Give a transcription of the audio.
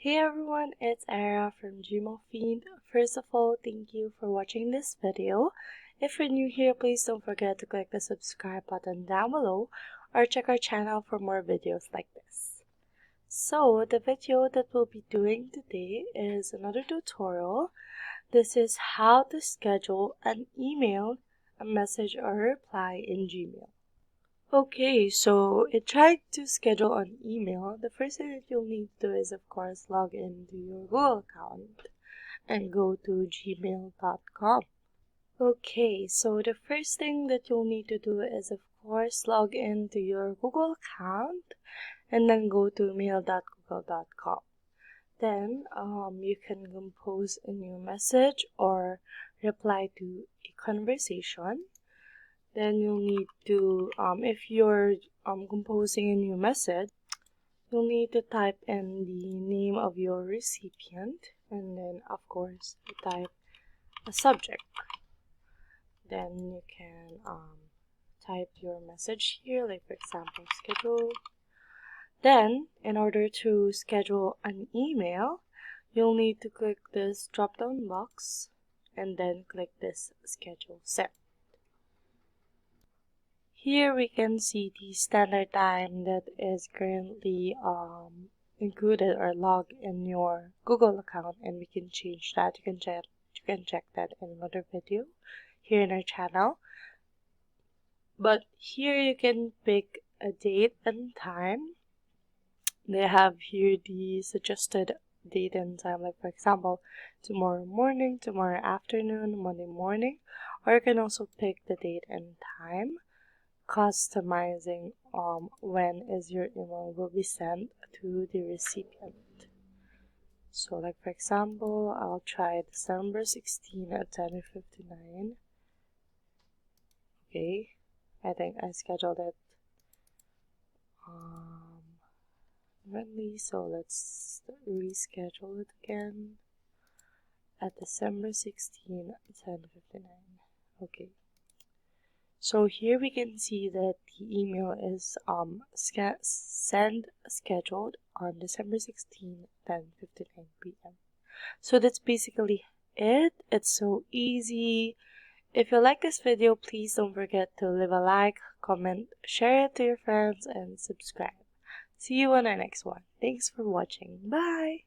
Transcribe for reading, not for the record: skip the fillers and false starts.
Hey everyone, it's Era from gmailfiend. First of all, thank you for watching this video. If you're new here, please don't forget to click the subscribe button down below or check our channel for more videos like this. So, the video that we'll be doing today is another tutorial. This is how to schedule an email, a message, or a reply in Gmail. Okay, so it tried to schedule an email. The first thing that you'll need to do is, of course, log into your Google account and go to gmail.com. Okay, so the first thing that you'll need to do is, of course, log into your Google account and then go to mail.google.com. Then you can compose a new message or reply to a conversation. Then you'll need to, if you're composing a new message, you'll need to type in the name of your recipient and then, of course, type a subject. Then you can type your message here, like for example, schedule. Then, in order to schedule an email, you'll need to click this drop-down box and then click this schedule set. Here we can see the standard time that is currently included or logged in your Google account, and we can change that. You can check that in another video here in our channel. But here you can pick a date and time. They have here the suggested date and time, like for example, tomorrow morning, tomorrow afternoon, Monday morning, or you can also pick the date and time, customizing when is your email will be sent to the recipient. So like for example, I'll try December 16 at 10:59. Okay, I think I scheduled it differently, so let's reschedule it again at December 16 at 10:59. Okay. So here we can see that the email is scheduled on December 16, 10:59 p.m. So that's basically it. It's so easy. If you like this video, please don't forget to leave a like, comment, share it to your friends, and subscribe. See you on our next one. Thanks for watching. Bye!